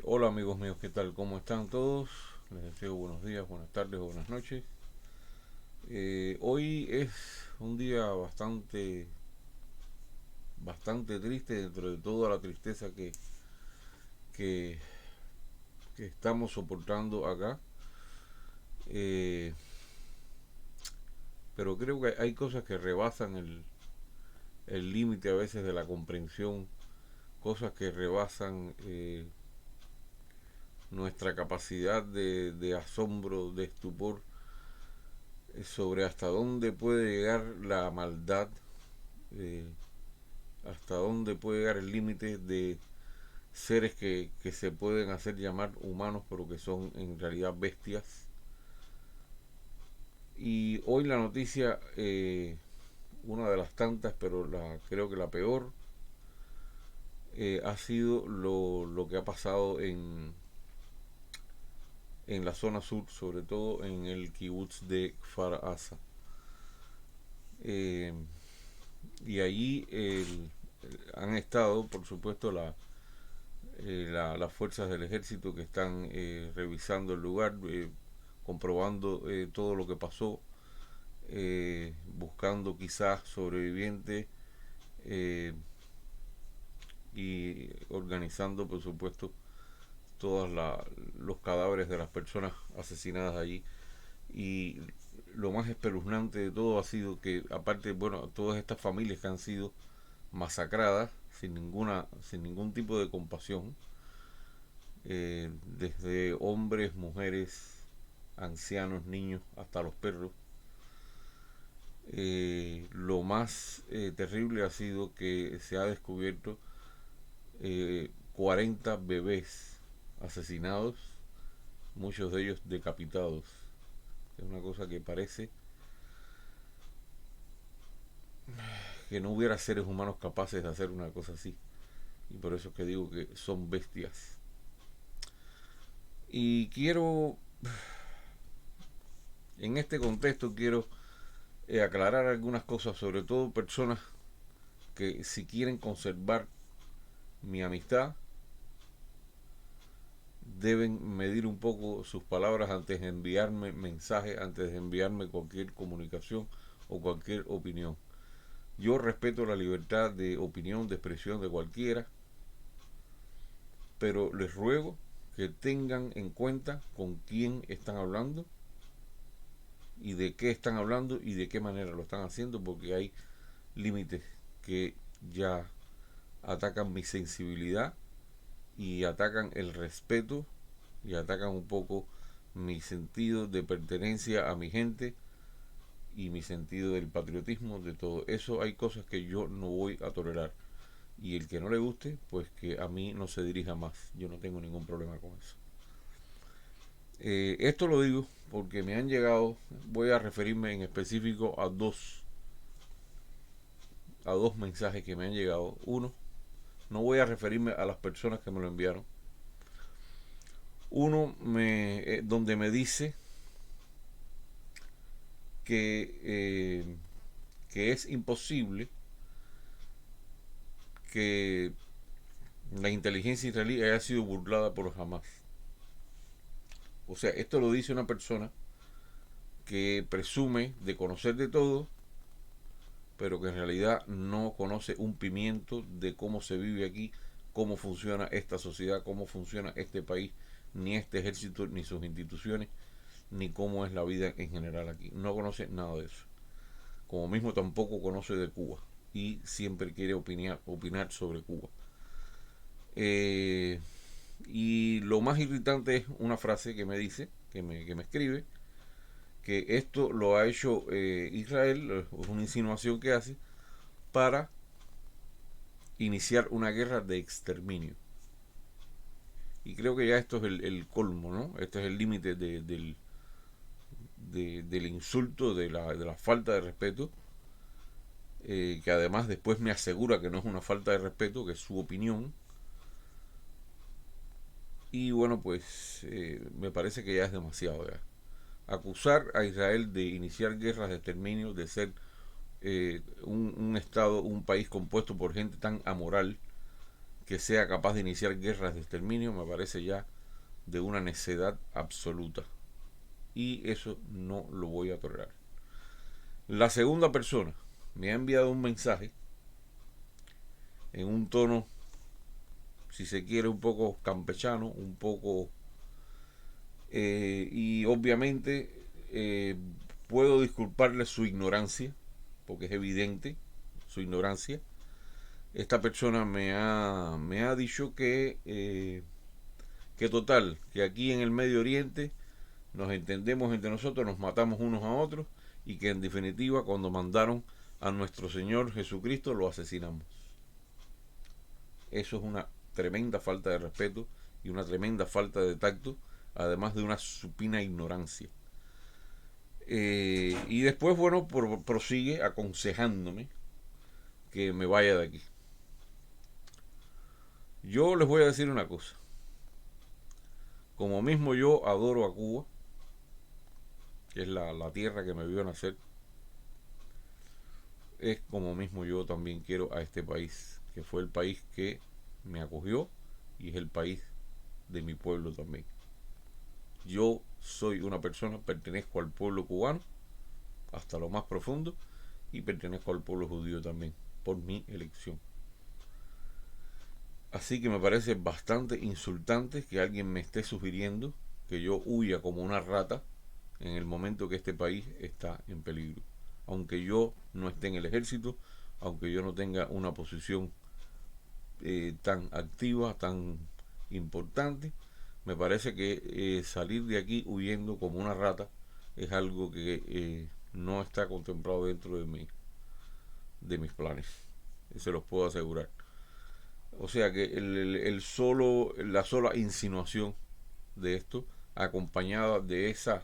Hola amigos míos, ¿qué tal? ¿Cómo están todos? Les deseo buenos días, buenas tardes o buenas noches. Hoy es un día bastante triste dentro de toda la tristeza que, que estamos soportando acá. Eh, pero creo que hay cosas que rebasan el límite a veces de la comprensión, cosas que rebasan nuestra capacidad de asombro, de estupor, sobre hasta dónde puede llegar la maldad, eh, hasta dónde puede llegar el límite de seres que se pueden hacer llamar humanos, pero que son en realidad bestias. Y hoy la noticia, una de las tantas, pero creo que la peor, ha sido lo que ha pasado en la zona sur, sobre todo en el kibutz de Kfar Aza. Eh, y allí han estado, por supuesto, las fuerzas del ejército que están revisando el lugar, comprobando todo lo que pasó, buscando quizás sobrevivientes, eh, y organizando, por supuesto, todos los cadáveres de las personas asesinadas allí. Y lo más espeluznante de todo ha sido que, aparte, bueno, todas estas familias que han sido masacradas sin ningún tipo de compasión, desde hombres, mujeres, ancianos, niños, hasta los perros. Lo más terrible ha sido que se ha descubierto 40 bebés asesinados, muchos de ellos decapitados. Es una cosa que parece que no hubiera seres humanos capaces de hacer una cosa así. Y por eso es que digo que son bestias. Y en este contexto quiero aclarar algunas cosas, sobre todo personas que si quieren conservar mi amistad, deben medir un poco sus palabras antes de enviarme mensajes, antes de enviarme cualquier comunicación o cualquier opinión. Yo respeto la libertad de opinión, de expresión de cualquiera, pero les ruego que tengan en cuenta con quién están hablando y de qué están hablando y de qué manera lo están haciendo, porque hay límites que ya atacan mi sensibilidad y atacan el respeto y atacan un poco mi sentido de pertenencia a mi gente y mi sentido del patriotismo, de todo eso. Hay cosas que yo no voy a tolerar, y el que no le guste, pues que a mí no se dirija más. Yo no tengo ningún problema con eso. Esto lo digo porque me han llegado, voy a referirme en específico a dos mensajes que me han llegado. Uno, no voy a referirme a las personas que me lo enviaron. Uno donde me dice que, que es imposible que la inteligencia israelí haya sido burlada por Hamas. O sea, esto lo dice una persona que presume de conocer de todo, pero que en realidad no conoce un pimiento de cómo se vive aquí, cómo funciona esta sociedad, cómo funciona este país, ni este ejército, ni sus instituciones, ni cómo es la vida en general aquí. No conoce nada de eso. Como mismo tampoco conoce de Cuba y siempre quiere opinar sobre Cuba. Eh, y lo más irritante es una frase que me dice, que me escribe, que esto lo ha hecho Israel, es una insinuación que hace, para iniciar una guerra de exterminio. Y creo que ya esto es el colmo, ¿no? Este es el límite del insulto, de la falta de respeto, que además después me asegura que no es una falta de respeto, que es su opinión. Y bueno, pues me parece que ya es demasiado ya. Acusar a Israel de iniciar guerras de exterminio, de ser un estado, un país compuesto por gente tan amoral, que sea capaz de iniciar guerras de exterminio me parece ya de una necedad absoluta. Y eso no lo voy a tolerar. La segunda persona me ha enviado un mensaje en un tono, si se quiere, un poco campechano, un poco... y obviamente puedo disculparle su ignorancia, porque es evidente su ignorancia. Esta persona me ha dicho que total, que aquí en el Medio Oriente nos entendemos entre nosotros, nos matamos unos a otros y que en definitiva cuando mandaron a nuestro Señor Jesucristo lo asesinamos. Eso es una tremenda falta de respeto y una tremenda falta de tacto, además de una supina ignorancia. Y después, bueno, prosigue aconsejándome que me vaya de aquí. Yo les voy a decir una cosa. Como mismo yo adoro a Cuba, que es la tierra que me vio nacer, es como mismo yo también quiero a este país, que fue el país que me acogió y es el país de mi pueblo también. Yo soy una persona, pertenezco al pueblo cubano hasta lo más profundo y pertenezco al pueblo judío también, por mi elección. Así que me parece bastante insultante que alguien me esté sugiriendo que yo huya como una rata en el momento que este país está en peligro. Aunque yo no esté en el ejército, aunque yo no tenga una posición tan activa, tan importante, me parece que salir de aquí huyendo como una rata es algo que no está contemplado dentro de mis planes. Se los puedo asegurar. O sea que la sola insinuación de esto, acompañada de esa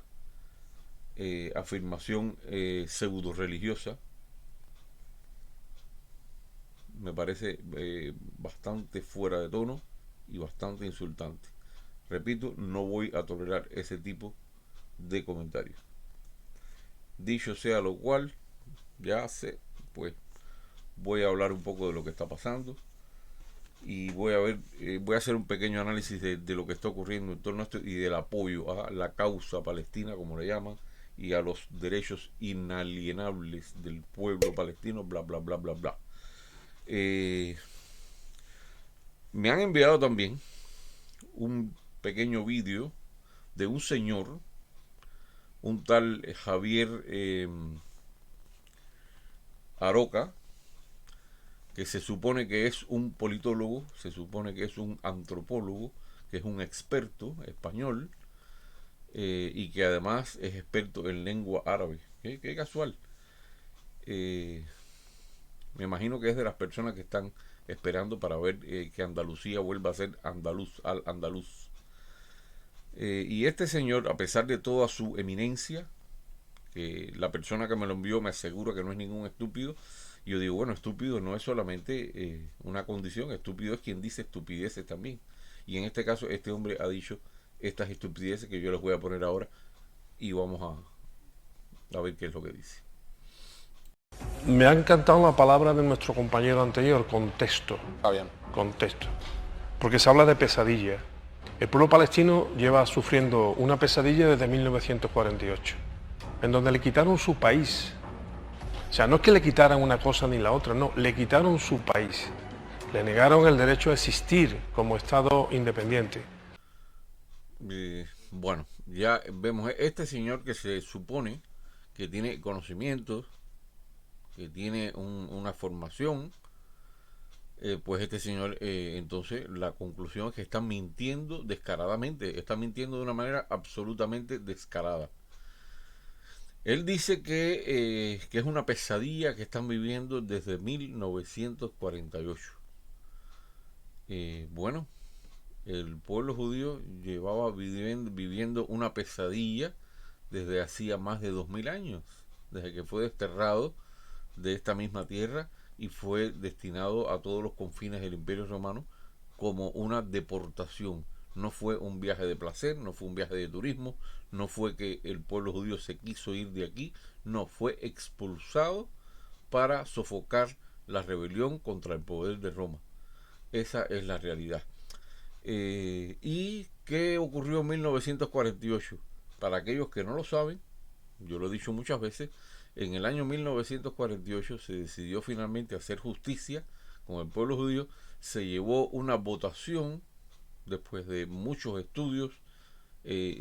afirmación pseudo religiosa, me parece bastante fuera de tono y bastante insultante. Repito, no voy a tolerar ese tipo de comentarios. Dicho sea lo cual, ya sé, pues voy a hablar un poco de lo que está pasando y voy a ver, voy a hacer un pequeño análisis de lo que está ocurriendo en torno a esto y del apoyo a la causa palestina, como le llaman, y a los derechos inalienables del pueblo palestino, bla, bla, bla, bla, bla. Me han enviado también un pequeño vídeo de un señor, un tal Javier Aroca, que se supone que es un politólogo, se supone que es un antropólogo, que es un experto español y que además es experto en lengua árabe. Qué casual. Me imagino que es de las personas que están esperando para ver que Andalucía vuelva a ser andaluz, al andaluz. Y este señor, a pesar de toda su eminencia, que la persona que me lo envió me asegura que no es ningún estúpido, y yo digo, bueno, estúpido no es solamente una condición, estúpido es quien dice estupideces también. Y en este caso, este hombre ha dicho estas estupideces que yo les voy a poner ahora y vamos a ver qué es lo que dice. Me ha encantado la palabra de nuestro compañero anterior, contexto. Está bien. Contexto. Porque se habla de pesadilla. El pueblo palestino lleva sufriendo una pesadilla desde 1948, en donde le quitaron su país. O sea, no es que le quitaran una cosa ni la otra, no, le quitaron su país. Le negaron el derecho a existir como Estado independiente. Bueno, ya vemos este señor que se supone que tiene conocimientos, que tiene una formación, pues este señor, entonces la conclusión es que está mintiendo descaradamente, está mintiendo de una manera absolutamente descarada. Él dice que es una pesadilla que están viviendo desde 1948. Bueno, el pueblo judío llevaba viviendo una pesadilla desde hacía más de 2000 años, desde que fue desterrado de esta misma tierra y fue destinado a todos los confines del Imperio Romano como una deportación. No fue un viaje de placer, no fue un viaje de turismo, no fue que el pueblo judío se quiso ir de aquí, no, fue expulsado para sofocar la rebelión contra el poder de Roma. Esa es la realidad. ¿Y qué ocurrió en 1948? Para aquellos que no lo saben, yo lo he dicho muchas veces, en el año 1948 se decidió finalmente hacer justicia con el pueblo judío. Se llevó una votación después de muchos estudios,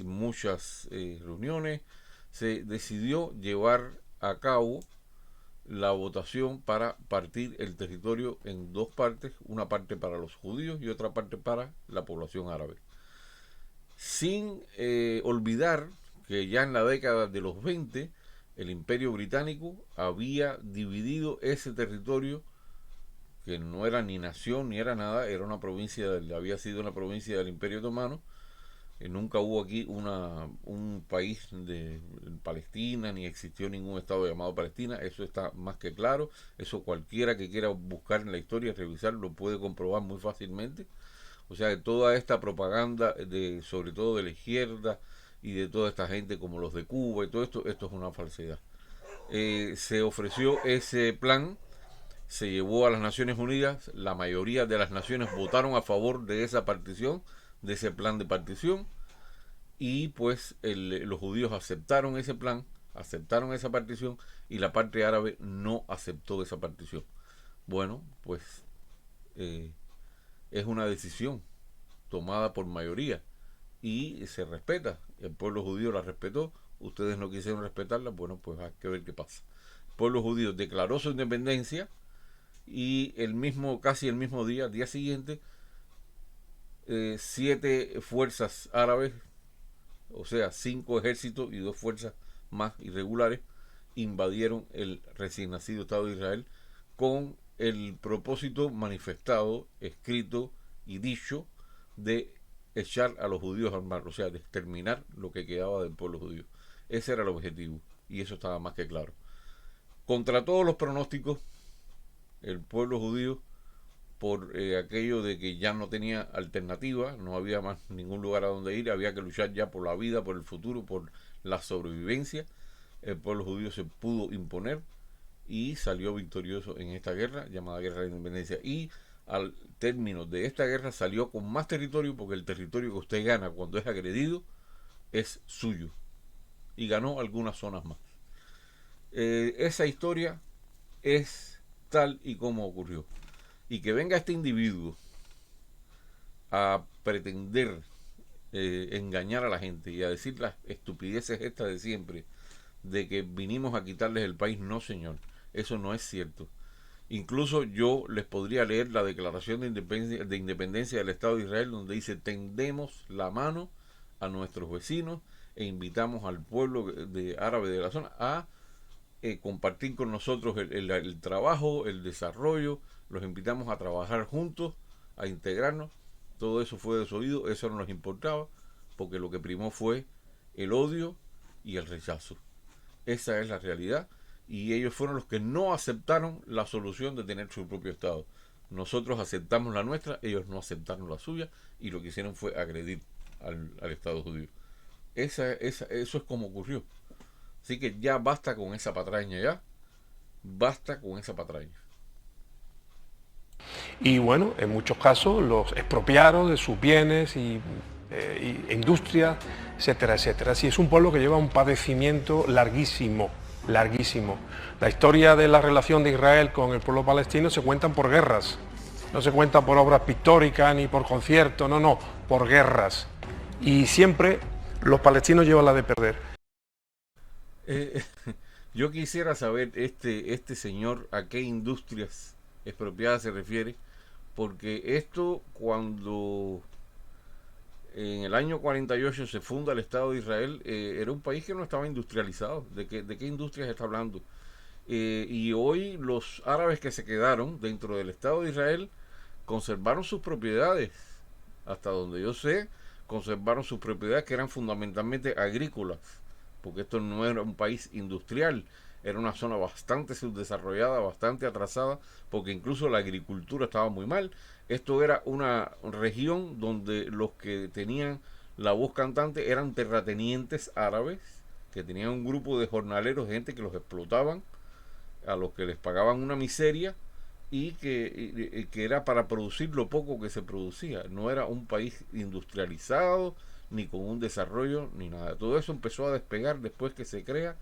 muchas reuniones. Se decidió llevar a cabo la votación para partir el territorio en dos partes, una parte para los judíos y otra parte para la población árabe. Sin olvidar que ya en la década de los 20 el Imperio Británico había dividido ese territorio, que no era ni nación ni era nada, era una provincia, había sido una provincia del Imperio Otomano. Nunca hubo aquí un país de Palestina, ni existió ningún estado llamado Palestina, eso está más que claro, eso cualquiera que quiera buscar en la historia, revisar, lo puede comprobar muy fácilmente. O sea, que toda esta propaganda, sobre todo de la izquierda y de toda esta gente como los de Cuba y todo esto es una falsedad. Se ofreció ese plan, se llevó a las Naciones Unidas, la mayoría de las naciones votaron a favor de esa partición, de ese plan de partición, y pues los judíos aceptaron ese plan, aceptaron esa partición, y la parte árabe no aceptó esa partición. Bueno, pues eh, es una decisión tomada por mayoría y se respeta. El pueblo judío la respetó, ustedes no quisieron respetarla, bueno, pues hay que ver qué pasa. El pueblo judío declaró su independencia y casi el mismo día siguiente, 7 fuerzas árabes, o sea, 5 ejércitos y 2 fuerzas más irregulares, invadieron el recién nacido Estado de Israel con el propósito manifestado, escrito y dicho de echar a los judíos al mar, o sea, de exterminar lo que quedaba del pueblo judío. Ese era el objetivo y eso estaba más que claro. Contra todos los pronósticos, el pueblo judío, por aquello de que ya no tenía alternativa, no había más ningún lugar a donde ir, había que luchar ya por la vida, por el futuro, por la sobrevivencia, el pueblo judío se pudo imponer y salió victorioso en esta guerra llamada Guerra de Independencia. Y al término de esta guerra salió con más territorio, porque el territorio que usted gana cuando es agredido es suyo, y ganó algunas zonas más. Esa historia es tal y como ocurrió. Y que venga este individuo a pretender engañar a la gente y a decir las estupideces estas de siempre, de que vinimos a quitarles el país, no señor, eso no es cierto. Incluso yo les podría leer la declaración de independencia del Estado de Israel, donde dice: tendemos la mano a nuestros vecinos e invitamos al pueblo árabe de la zona a compartir con nosotros el trabajo, el desarrollo, los invitamos a trabajar juntos, a integrarnos. Todo eso fue desoído, eso no nos importaba, porque lo que primó fue el odio y el rechazo. Esa es la realidad, y ellos fueron los que no aceptaron la solución de tener su propio Estado. Nosotros aceptamos la nuestra, ellos no aceptaron la suya, y lo que hicieron fue agredir al Estado judío. Eso es como ocurrió. Así que ya basta con esa patraña, ya. Basta con esa patraña. Y bueno, en muchos casos los expropiaron de sus bienes y industrias, etcétera, etcétera. Así es un pueblo que lleva un padecimiento larguísimo, larguísimo. La historia de la relación de Israel con el pueblo palestino se cuentan por guerras. No se cuenta por obras pictóricas ni por conciertos, no, por guerras. Y siempre los palestinos llevan la de perder. Yo quisiera saber este señor a qué industrias expropiadas se refiere, porque esto, cuando en el año 48 se funda el Estado de Israel, era un país que no estaba industrializado. ¿De qué industrias está hablando? Y hoy los árabes que se quedaron dentro del Estado de Israel conservaron sus propiedades, hasta donde yo sé, conservaron sus propiedades, que eran fundamentalmente agrícolas, porque esto no era un país industrial, era una zona bastante subdesarrollada, bastante atrasada, porque incluso la agricultura estaba muy mal. Esto era una región donde los que tenían la voz cantante eran terratenientes árabes, que tenían un grupo de jornaleros, gente que los explotaban, a los que les pagaban una miseria, que era para producir lo poco que se producía. No era un país industrializado, ni con un desarrollo, ni nada. Todo eso empezó a despegar después que se crea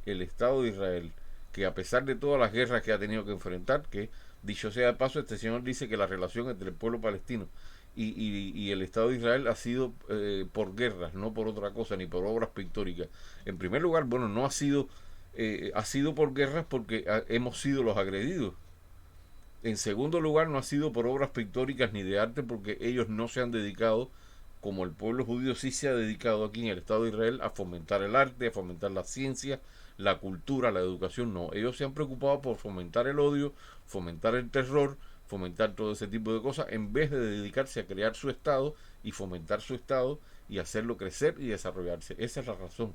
el Estado de Israel, que a pesar de todas las guerras que ha tenido que enfrentar, que dicho sea de paso, este señor dice que la relación entre el pueblo palestino y el Estado de Israel ha sido por guerras, no por otra cosa, ni por obras pictóricas. En primer lugar, bueno, no ha sido por guerras porque hemos sido los agredidos. En segundo lugar, no ha sido por obras pictóricas ni de arte porque ellos no se han dedicado, como el pueblo judío sí se ha dedicado aquí en el Estado de Israel, a fomentar el arte, a fomentar la ciencia, la cultura, la educación. No, ellos se han preocupado por fomentar el odio, fomentar el terror, fomentar todo ese tipo de cosas, en vez de dedicarse a crear su Estado y fomentar su Estado y hacerlo crecer y desarrollarse. Esa es la razón.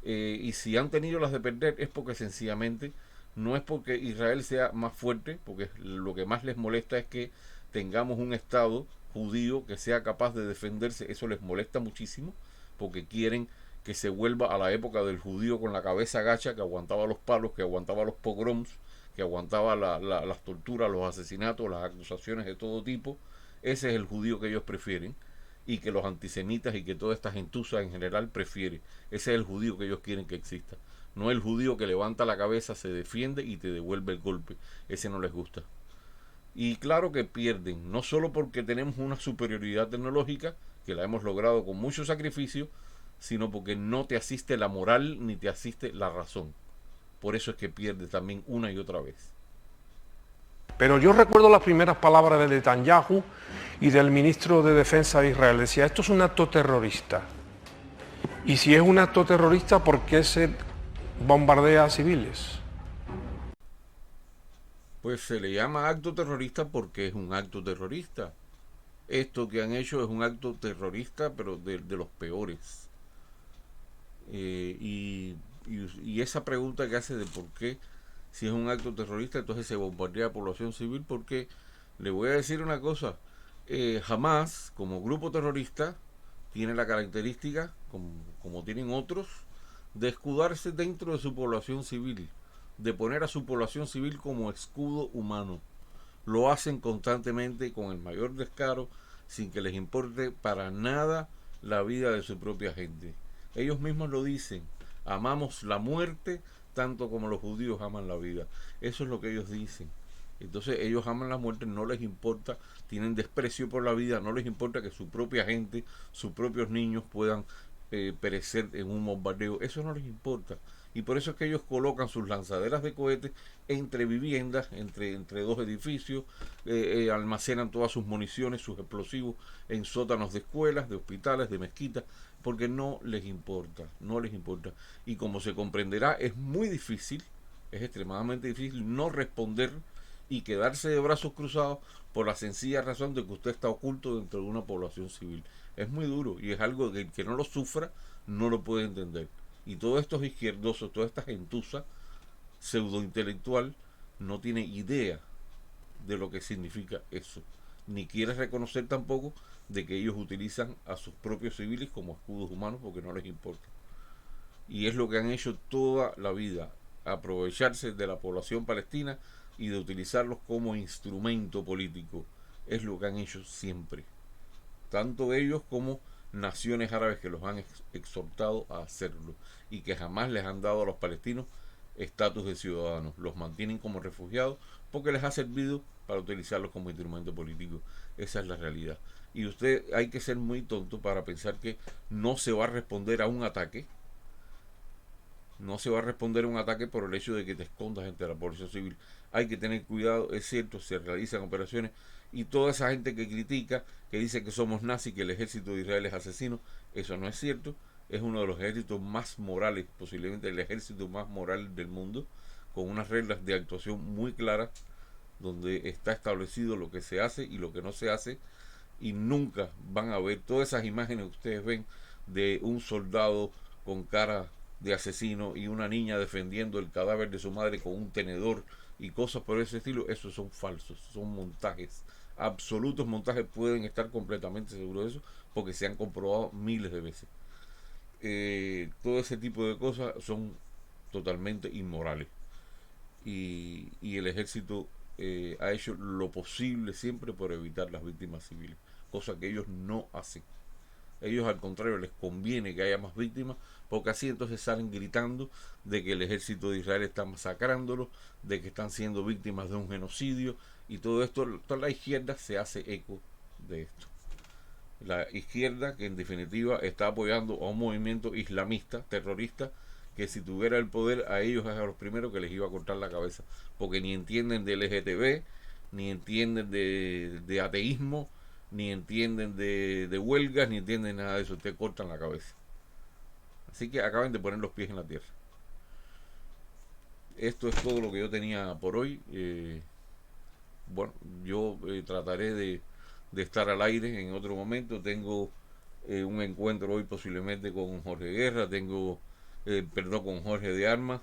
Y si han tenido las de perder es porque sencillamente no es porque Israel sea más fuerte, porque lo que más les molesta es que tengamos un Estado judío que sea capaz de defenderse. Eso les molesta muchísimo porque quieren que se vuelva a la época del judío con la cabeza gacha, que aguantaba los palos, que aguantaba los pogroms, que aguantaba las torturas, los asesinatos, las acusaciones de todo tipo. Ese es el judío que ellos prefieren y que los antisemitas y que toda esta gentuza en general prefiere. Ese es el judío que ellos quieren que exista. No el judío que levanta la cabeza, se defiende y te devuelve el golpe. Ese no les gusta. Y claro que pierden, no solo porque tenemos una superioridad tecnológica, que la hemos logrado con mucho sacrificio, sino porque no te asiste la moral ni te asiste la razón. Por eso es que pierdes también una y otra vez. Pero yo recuerdo las primeras palabras de Netanyahu y del ministro de Defensa de Israel. Decía, esto es un acto terrorista. Y si es un acto terrorista, ¿por qué se bombardea a civiles? Pues se le llama acto terrorista porque es un acto terrorista. Esto que han hecho es un acto terrorista, pero de los peores. Y esa pregunta que hace de por qué, si es un acto terrorista, entonces se bombardea a población civil, porque le voy a decir una cosa, Hamas, como grupo terrorista, tiene la característica, como tienen otros, de escudarse dentro de su población civil, de poner a su población civil como escudo humano. Lo hacen constantemente con el mayor descaro, sin que les importe para nada la vida de su propia gente. Ellos mismos lo dicen, amamos la muerte tanto como los judíos aman la vida. Eso es lo que ellos dicen. Entonces ellos aman la muerte, no les importa, tienen desprecio por la vida, no les importa que su propia gente, sus propios niños puedan perecer en un bombardeo. Eso no les importa. Y por eso es que ellos colocan sus lanzaderas de cohetes entre viviendas, entre dos edificios, almacenan todas sus municiones, sus explosivos en sótanos de escuelas, de hospitales, de mezquitas, porque no les importa, no les importa. Y como se comprenderá, es muy difícil, es extremadamente difícil no responder y quedarse de brazos cruzados por la sencilla razón de que usted está oculto dentro de una población civil. Es muy duro y es algo que el que no lo sufra no lo puede entender. Y todos estos izquierdosos, toda esta gentuza pseudointelectual no tiene idea de lo que significa eso, ni quiere reconocer tampoco de que ellos utilizan a sus propios civiles como escudos humanos porque no les importa. Y es lo que han hecho toda la vida, aprovecharse de la población palestina y de utilizarlos como instrumento político. Es lo que han hecho siempre, tanto ellos como naciones árabes que los han exhortado a hacerlo y que jamás les han dado a los palestinos estatus de ciudadanos. Los mantienen como refugiados porque les ha servido para utilizarlos como instrumento político. Esa es la realidad. Y usted hay que ser muy tonto para pensar que no se va a responder a un ataque. No se va a responder a un ataque por el hecho de que te escondas entre la población civil. Hay que tener cuidado, es cierto, se realizan operaciones y toda esa gente que critica, que dice que somos nazis, que el ejército de Israel es asesino, eso no es cierto. Es uno de los ejércitos más morales, posiblemente el ejército más moral del mundo, con unas reglas de actuación muy claras, donde está establecido lo que se hace y lo que no se hace, y nunca van a ver todas esas imágenes que ustedes ven de un soldado con cara de asesino y una niña defendiendo el cadáver de su madre con un tenedor y cosas por ese estilo. Esos son falsos, son montajes, absolutos montajes. Pueden estar completamente seguros de eso porque se han comprobado miles de veces. Todo ese tipo de cosas son totalmente inmorales y el ejército ha hecho lo posible siempre por evitar las víctimas civiles, cosa que ellos no hacen. Ellos al contrario les conviene que haya más víctimas, porque así entonces salen gritando de que el ejército de Israel está masacrándolos, de que están siendo víctimas de un genocidio, y todo esto, toda la izquierda se hace eco de esto. La izquierda, que en definitiva está apoyando a un movimiento islamista, terrorista, que si tuviera el poder a ellos es a los primeros que les iba a cortar la cabeza, porque ni entienden de LGTB, ni entienden de ateísmo, ni entienden de huelgas, ni entienden nada de eso, te cortan la cabeza. Así que acaben de poner los pies en la tierra. Esto es todo lo que yo tenía por hoy. Bueno, yo trataré de estar al aire en otro momento. Tengo un encuentro hoy posiblemente con Jorge Guerra, perdón, con Jorge de Armas,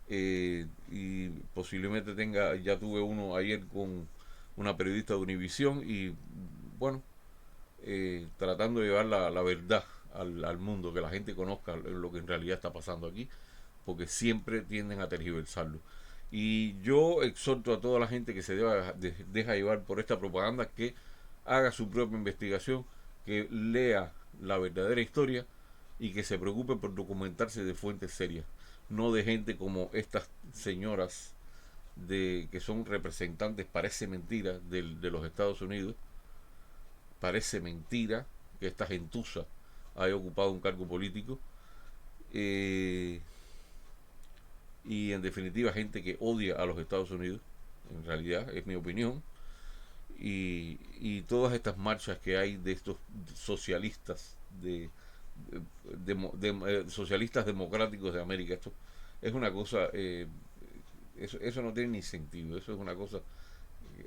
y posiblemente ya tuve uno ayer con una periodista de Univisión, y bueno, tratando de llevar la verdad al mundo, que la gente conozca lo que en realidad está pasando aquí, porque siempre tienden a tergiversarlo. Y yo exhorto a toda la gente que se deja llevar por esta propaganda, que haga su propia investigación, que lea la verdadera historia y que se preocupe por documentarse de fuentes serias, no de gente como estas señoras que son representantes, parece mentira, de los Estados Unidos. Parece mentira que esta gentuza haya ocupado un cargo político, y en definitiva gente que odia a los Estados Unidos, en realidad es mi opinión, y todas estas marchas que hay de estos socialistas socialistas democráticos de América, esto es una cosa, eso no tiene ni sentido, eso es una cosa,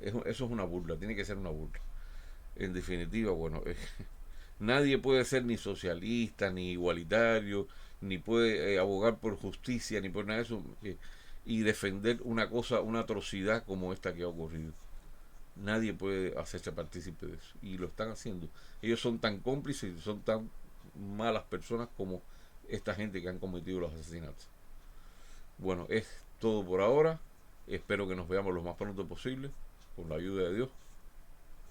eso es una burla, tiene que ser una burla. En definitiva, bueno, nadie puede ser ni socialista, ni igualitario, ni puede abogar por justicia, ni por nada de eso, y defender una cosa, una atrocidad como esta que ha ocurrido. Nadie puede hacerse partícipe de eso, y lo están haciendo. Ellos son tan cómplices y son tan malas personas como esta gente que han cometido los asesinatos. Bueno, es todo por ahora. Espero que nos veamos lo más pronto posible, con la ayuda de Dios.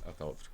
Hasta otra.